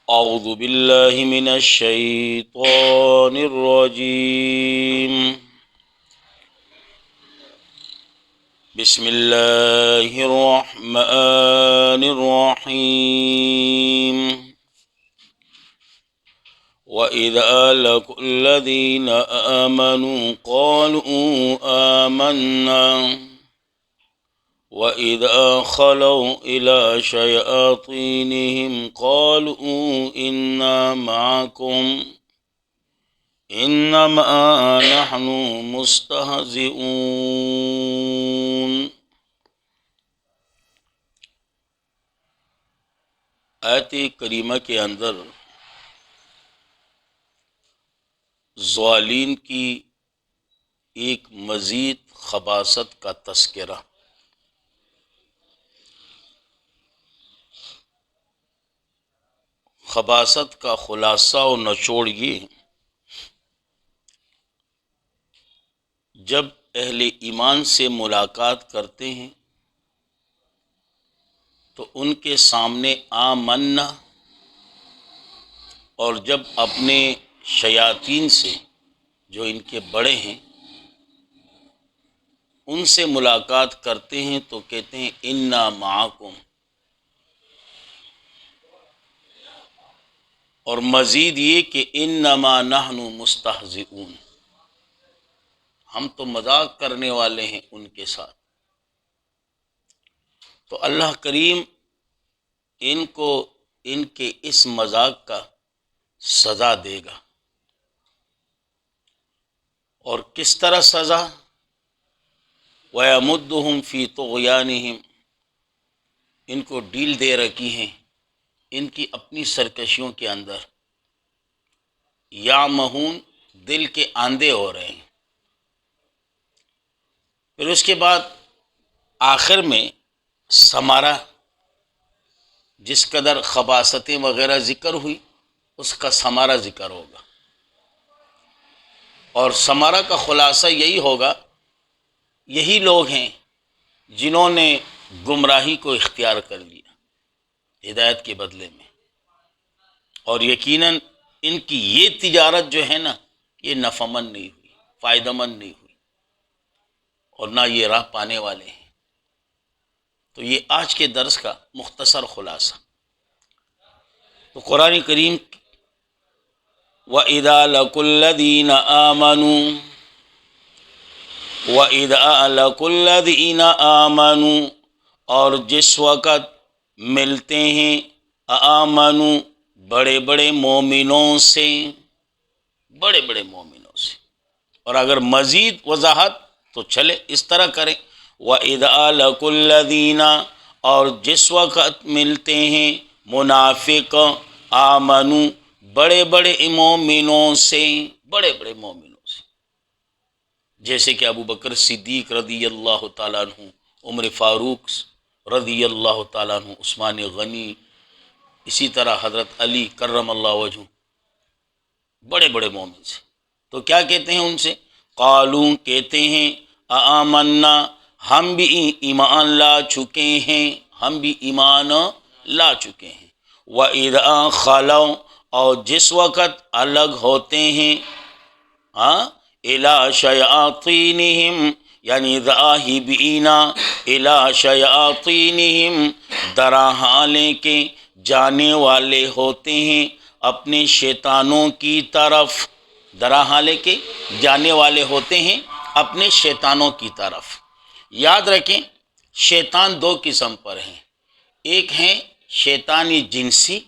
اعوذ باللہ من الشیطان الرجیم بسم اللہ الرحمن الرحیم وَإِذَا لَقُوا الَّذِينَ آمَنُوا قَالُوا آمَنَّا وَإِذَا خَلَوْا إِلَى شَيَاطِينِهِمْ قَالُوا إِنَّا مَعَكُمْ إِنَّمَا نَحْنُ مُسْتَهْزِئُونَ۔ آیت کریمہ کے اندر ضالین کی ایک مزید خباثت کا تذکرہ۔ خباثت کا خلاصہ و نچوڑ یہ: جب اہل ایمان سے ملاقات کرتے ہیں تو ان کے سامنے آمنا، اور جب اپنے شیاطین سے جو ان کے بڑے ہیں ان سے ملاقات کرتے ہیں تو کہتے ہیں انا معکم، اور مزید یہ کہ انما نحن مستہزئون، ہم تو مذاق کرنے والے ہیں ان کے ساتھ۔ تو اللہ کریم ان کو ان کے اس مذاق کا سزا دے گا۔ اور کس طرح سزا؟ وَيَمُدُّهُمْ فِي طُغْيَانِهِمْ، ان کو ڈیل دے رکھی ہیں ان کی اپنی سرکشیوں کے اندر۔ یعمہون، دل کے آندھے ہو رہے ہیں۔ پھر اس کے بعد آخر میں ثمرہ، جس قدر خباثتیں وغیرہ ذکر ہوئی اس کا ثمرہ ذکر ہوگا، اور ثمرہ کا خلاصہ یہی ہوگا، یہی لوگ ہیں جنہوں نے گمراہی کو اختیار کر لیا ہدایت کے بدلے میں، اور یقیناً ان کی یہ تجارت جو ہے نا یہ نفع مند نہیں ہوئی، فائدہ مند نہیں ہوئی، اور نہ یہ راہ پانے والے ہیں۔ تو یہ آج کے درس کا مختصر خلاصہ۔ تو قرآن کریم وَإِذَا لَقُوا الَّذِينَ آمَنُوا وَإِذَا لَقُوا الَّذِينَ آمَنُوا، اور جس وقت ملتے ہیں آمنوا، بڑے بڑے مومنوں سے، بڑے بڑے مومنوں سے۔ اور اگر مزید وضاحت تو چلے اس طرح کریں، وَإِذَا لَقُوا الَّذِينَ، اور جس وقت ملتے ہیں منافق آمنوا، بڑے بڑے مومنوں سے، بڑے بڑے مومنوں سے، جیسے کہ ابو بکر صدیق رضی اللہ تعالیٰ عنہ، عمر فاروق رضی اللہ تعالیٰ عنہ، عثمان غنی، اسی طرح حضرت علی کرم اللہ وجہ، بڑے بڑے مومن سے۔ تو کیا کہتے ہیں ان سے؟ قالوں، کہتے ہیں آمنا، ہم بھی ایمان لا چکے ہیں، ہم بھی ایمان لا چکے ہیں۔ وَإِذَا خَلَوْا، اور جس وقت الگ ہوتے ہیں إِلَى شَيَاطِينِهِمْ، یعنی ذاہبین إِلَى شَيَاطِينِهِمْ، درہاں لے کے جانے والے ہوتے ہیں اپنے شیطانوں کی طرف، درہاں لے کے جانے والے ہوتے ہیں اپنے شیطانوں کی طرف۔ یاد رکھیں شیطان دو قسم پر ہیں، ایک ہیں شیطانی جنسی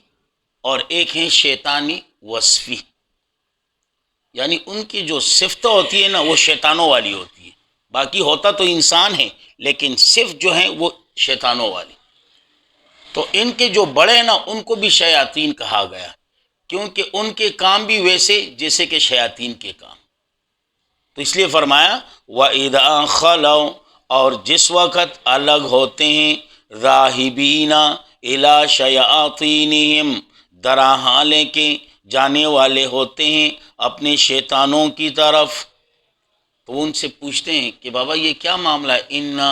اور ایک ہیں شیطانی وصفی، یعنی ان کی جو صفت ہوتی ہے نا وہ شیطانوں والی ہوتی ہے، باقی ہوتا تو انسان ہے لیکن صفت جو ہیں وہ شیطانوں والی۔ تو ان کے جو بڑے ہیں نا ان کو بھی شیاطین کہا گیا، کیونکہ ان کے کام بھی ویسے جیسے کہ شیاطین کے کام۔ تو اس لیے فرمایا وَإِذَا خَلَوْا، اور جس وقت الگ ہوتے ہیں راہبین إِلَى شَيَاطِينِهِمْ، درہاں لے کے جانے والے ہوتے ہیں اپنے شیطانوں کی طرف۔ تو ان سے پوچھتے ہیں کہ بابا یہ کیا معاملہ ہے، انا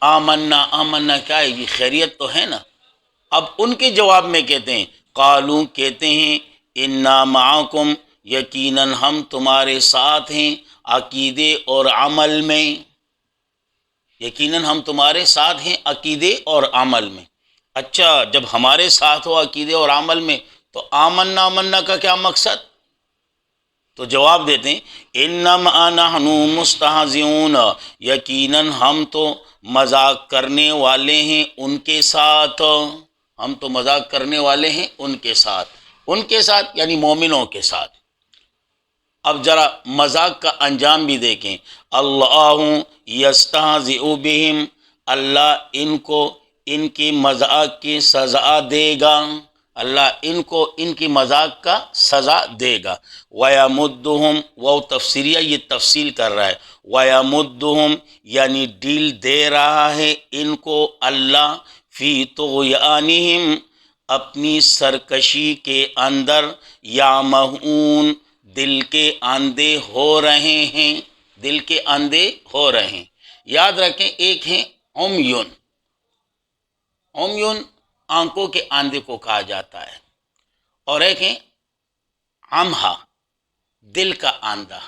آمنا، آمنا کیا ہے، یہ خیریت تو ہے نا؟ اب ان کے جواب میں کہتے ہیں قالو کہتے ہیں انا معکم یقیناً ہم تمہارے ساتھ ہیں عقیدے اور عمل میں، یقیناً ہم تمہارے ساتھ ہیں عقیدے اور عمل میں۔ اچھا، جب ہمارے ساتھ ہو عقیدے اور عمل میں تو آمنا آمنا کا کیا مقصد؟ تو جواب دیتے ہیں انما نحن مستہزئون، یقیناً ہم تو مذاق کرنے والے ہیں ان کے ساتھ، ہم تو مذاق کرنے والے ہیں ان کے ساتھ، ان کے ساتھ یعنی مومنوں کے ساتھ۔ اب ذرا مذاق کا انجام بھی دیکھیں، اللہ یستہزئ بہم، اللہ ان کو ان کی مذاق کی سزا دے گا، اللہ ان کو ان کی مذاق کا سزا دے گا۔ وَيَمُدُّهُمْ، وہ تفسیریہ یہ تفصیل کر رہا ہے، وَيَمُدُّهُمْ یعنی ڈیل دے رہا ہے ان کو اللہ، فی طغیانہم اپنی سرکشی کے اندر، یعمہون دل کے اندھے ہو رہے ہیں، دل کے اندھے ہو رہے ہیں۔ یاد رکھیں، ایک ہیں عمیون، عمیون آنکھوں کے اندھے کو کہا جاتا ہے، اور ایک ہیں عمہا دل کا اندھا،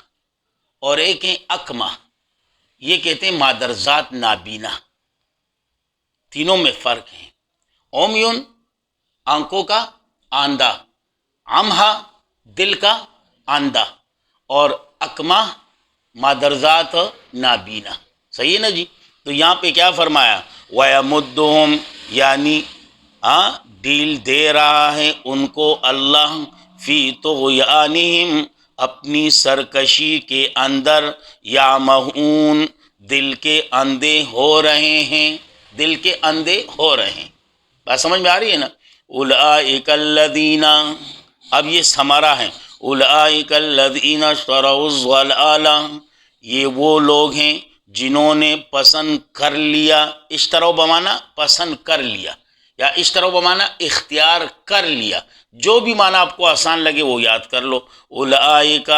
اور ایک ہیں اکما، یہ کہتے ہیں مادرزات نابینا۔ تینوں میں فرق ہے، عمیون آنکھوں کا اندھا، عمہا دل کا اندھا، اور اکما مادرزات نابینا۔ صحیح ہے نا جی؟ تو یہاں پہ کیا فرمایا؟ وَيَمُدُّهُمْ یعنی ڈیل دے رہا ہے ان کو اللہ، فی طغیانہم اپنی سرکشی کے اندر، یعمہون دل کے اندھے ہو رہے ہیں، دل کے اندھے ہو رہے ہیں۔ بات سمجھ میں آ رہی ہے نا؟ اولئک الذین، اب یہ ثمرہ ہے، اولئک الذین اشتروا الضلالہ، یہ وہ لوگ ہیں جنہوں نے پسند کر لیا، اشتروا بمعنی پسند کر لیا، یا اشتروا بمعنی اختیار کر لیا، جو بھی معنی آپ کو آسان لگے وہ یاد کر لو۔ اولئک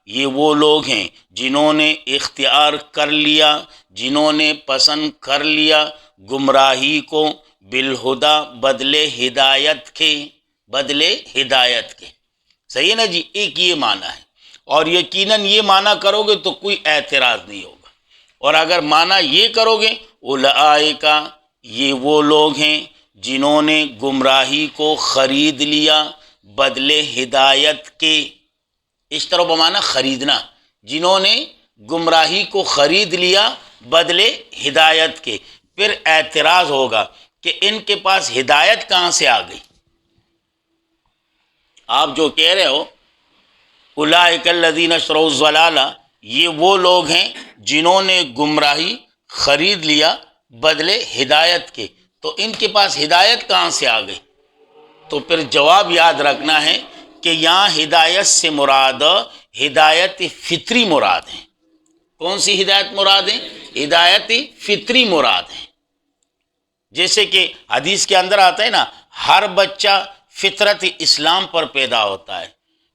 یہ وہ لوگ ہیں جنہوں نے اختیار کر لیا، جنہوں نے پسند کر لیا گمراہی کو، بالہدا بدلے ہدایت کے، بدلے ہدایت کے۔ صحیح ہے نا جی؟ ایک یہ معنی ہے، اور یقیناً یہ معنی کرو گے تو کوئی اعتراض نہیں ہوگا، اور اگر معنی یہ کرو گے اولئک یہ وہ لوگ ہیں جنہوں نے گمراہی کو خرید لیا بدلے ہدایت کے، اشتروا بمعنی خریدنا، جنہوں نے گمراہی کو خرید لیا بدلے ہدایت کے۔ پھر اعتراض ہوگا کہ ان کے پاس ہدایت کہاں سے آ گئی؟ آپ جو کہہ رہے ہو اولئک الذین اشتروا الضلالہ، یہ وہ لوگ ہیں جنہوں نے گمراہی خرید لیا بدلے ہدایت کے، تو ان کے پاس ہدایت کہاں سے آ گئی؟ تو پھر جواب یاد رکھنا ہے کہ یہاں ہدایت سے مراد ہدایت فطری مراد ہے۔ کون سی ہدایت مراد ہے؟ ہدایت فطری مراد ہے۔ جیسے کہ حدیث کے اندر آتا ہے نا، ہر بچہ فطرت اسلام پر پیدا ہوتا ہے،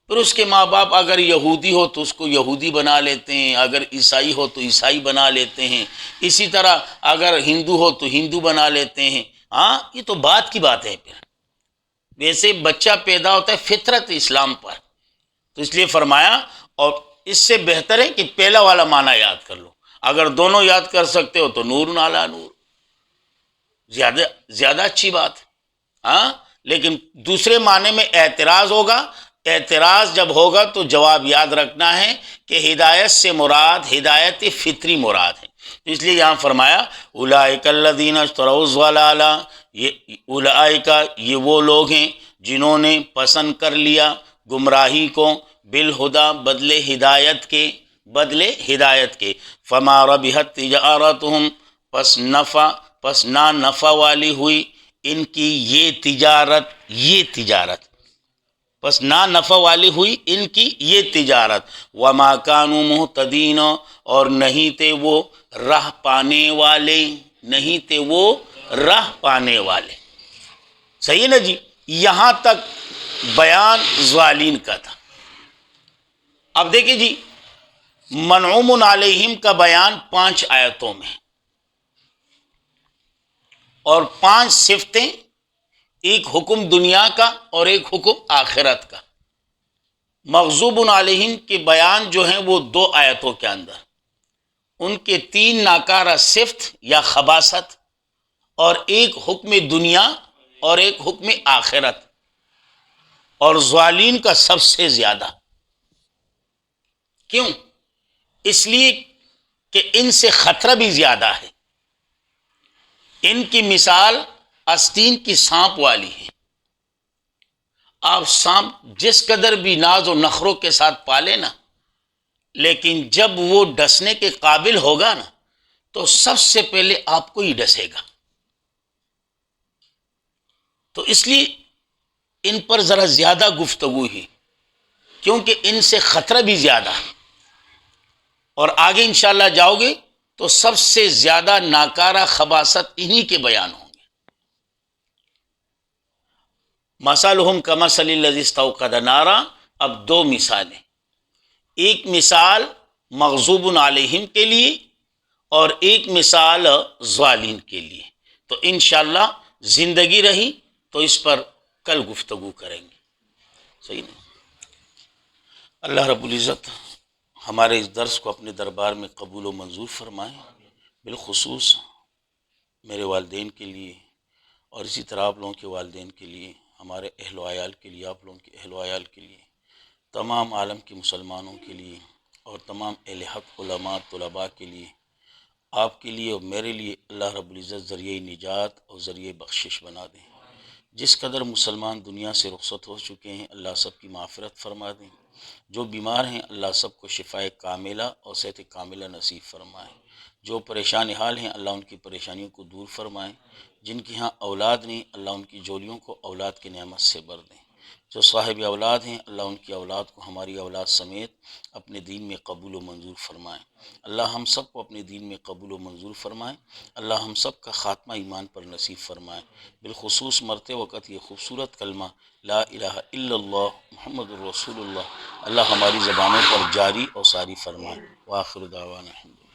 پھر اس کے ماں باپ اگر یہودی ہو تو اس کو یہودی بنا لیتے ہیں، اگر عیسائی ہو تو عیسائی بنا لیتے ہیں، اسی طرح اگر ہندو ہو تو ہندو بنا لیتے ہیں۔ یہ تو بات کی بات ہے۔ پھر ویسے بچہ پیدا ہوتا ہے فطرت اسلام پر، تو اس لیے فرمایا، اور اس سے بہتر ہے کہ پہلا والا معنی یاد کر لو، اگر دونوں یاد کر سکتے ہو تو نور علی نور، زیادہ اچھی بات ہے۔ لیکن دوسرے معنی میں اعتراض ہوگا، اعتراض جب ہوگا تو جواب یاد رکھنا ہے کہ ہدایت سے مراد ہدایت فطری مراد ہے۔ اس لیے یہاں فرمایا اولئک الذین اشتروا الضلالہ، اولئک یہ وہ لوگ ہیں جنہوں نے پسند کر لیا گمراہی کو، بالہدا بدلے ہدایت کے، بدلے ہدایت کے، فما ربحت تجارتہم پس نہ نفع والی ہوئی ان کی یہ تجارت، پس نہ نفع والی ہوئی ان کی یہ تجارت، وما کانوا مہتدین اور نہیں تھے وہ راہ پانے والے، نہیں تھے وہ راہ پانے والے۔ صحیح ہے نا جی؟ یہاں تک بیان ظالین کا تھا۔ اب دیکھیں جی، منعوم علیہم کا بیان 5 آیتوں میں، اور 5 صفتیں ایک حکم دنیا کا اور ایک حکم آخرت کا۔ مغضوب علیہم کے بیان جو ہیں وہ 2 آیتوں کے اندر، ان کے 3 ناکارہ صفت یا خباثت، اور ایک حکم دنیا اور ایک حکم آخرت، اور ظالمین کا سب سے زیادہ۔ کیوں؟ اس لیے کہ ان سے خطرہ بھی زیادہ ہے۔ ان کی مثال آستین کی سانپ والی ہے۔ آپ سانپ جس قدر بھی ناز و نخروں کے ساتھ پالے نا، لیکن جب وہ ڈسنے کے قابل ہوگا نا تو سب سے پہلے آپ کو ہی ڈسے گا۔ تو اس لیے ان پر ذرا زیادہ گفتگو ہے، کیونکہ ان سے خطرہ بھی زیادہ ہے۔ اور آگے انشاءاللہ جاؤ گے تو سب سے زیادہ ناکارہ خباثت انہی کے بیان ہوں گے۔ مثلہم کمثل الذی استوقد نارا، اب 2 مثالیں، ایک مثال مغضوب علیہم کے لیے اور ایک مثال ظالمین کے لیے۔ تو انشاءاللہ زندگی رہی تو اس پر کل گفتگو کریں گے، صحیح نہیں؟ اللہ رب العزت ہمارے اس درس کو اپنے دربار میں قبول و منظور فرمائیں، بالخصوص میرے والدین کے لیے، اور اسی طرح آپ لوگوں کے والدین کے لیے، ہمارے اہل و عیال کے لیے، آپ لوگوں کے اہل و عیال کے لیے، تمام عالم کے مسلمانوں کے لیے، اور تمام اہل حق علماء طلباء کے لیے، آپ کے لیے اور میرے لیے اللہ رب العزت ذریعہ نجات اور ذریعہ بخشش بنا دیں۔ جس قدر مسلمان دنیا سے رخصت ہو چکے ہیں اللہ سب کی مغفرت فرما دیں، جو بیمار ہیں اللہ سب کو شفائے کاملہ اور صحت کاملہ نصیب فرمائیں، جو پریشان حال ہیں اللہ ان کی پریشانیوں کو دور فرمائیں، جن کی ہاں اولاد نہیں اللہ ان کی جولیوں کو اولاد کی نعمت سے بھر دیں، جو صاحب اولاد ہیں اللہ ان کی اولاد کو ہماری اولاد سمیت اپنے دین میں قبول و منظور فرمائیں۔ اللہ ہم سب کو اپنے دین میں قبول و منظور فرمائیں۔ اللہ ہم سب کا خاتمہ ایمان پر نصیب فرمائیں، بالخصوص مرتے وقت یہ خوبصورت کلمہ لا الہ الا اللہ محمد الرسول اللہ اللہ ہماری زبانوں پر جاری اور ساری فرمائیں۔ وآخر دعوانا الحمدللہ۔